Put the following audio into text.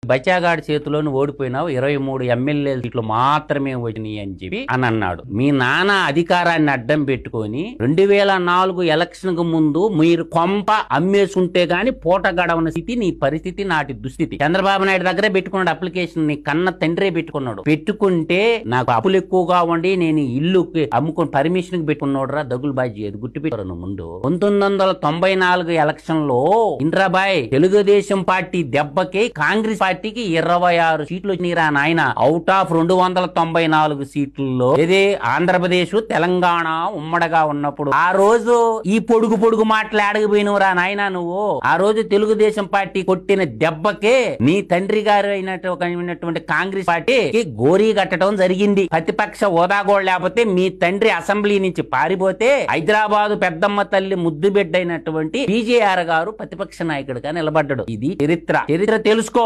బచాగాడి చేతిలోని ఓడిపోయినావు 23 ఎమ్మెల్యే సీట్లు మాత్రమే వచ్చినాయి అని చెప్పి అని అన్నాడు. మీ నాన్న అధికారాన్ని అడ్డం పెట్టుకొని 2004 ఎలక్షన్ కు ముందు మీరు కొంప అమ్మేసుంటే గాని పూట గడవన స్థితి నీ పరిస్థితి, నాటి దుస్థితి. చంద్రబాబు నాయుడు దగ్గరే పెట్టుకున్నాడు అప్లికేషన్, నీ కన్న తండ్రే పెట్టుకున్నాడు. పెట్టుకుంటే నాకు అప్పులు ఎక్కువగా ఉండి నేను ఇల్లు అమ్ముకుని పర్మిషన్ కి పెట్టుకున్నాడు రా దగులు బాజీ. అది గుర్తుపెట్టారు ముందు. 1994 ఎలక్షన్ లో ఇంద్రాబాయ్ తెలుగుదేశం పార్టీ దెబ్బకి కాంగ్రెస్ పార్టీకి 26 సీట్లు వచ్చినాయిరా నాయన. అవుట్ ఆఫ్ 294 సీట్లలో ఏదే ఆంధ్రప్రదేశ్ తెలంగాణ ఉమ్మడిగా ఉన్నప్పుడు ఆ రోజు ఈ పొడుగు మాట్లాడకపోయినవురా నాయన నువ్వు. ఆ రోజు తెలుగుదేశం పార్టీ కొట్టిన దెబ్బకే నీ తండ్రి గారు అయినటువంటి కాంగ్రెస్ పార్టీకి గోరీ కట్టడం జరిగింది. ప్రతిపక్ష హోదా కూడా లేకపోతే మీ తండ్రి అసెంబ్లీ నుంచి పారిపోతే హైదరాబాదు పెద్దమ్మ తల్లి ముద్దు బిడ్డ అయినటువంటి పీజేఆర్ గారు ప్రతిపక్ష నాయకుడిగా నిలబడ్డాడు. ఇది చరిత్ర తెలుసుకో.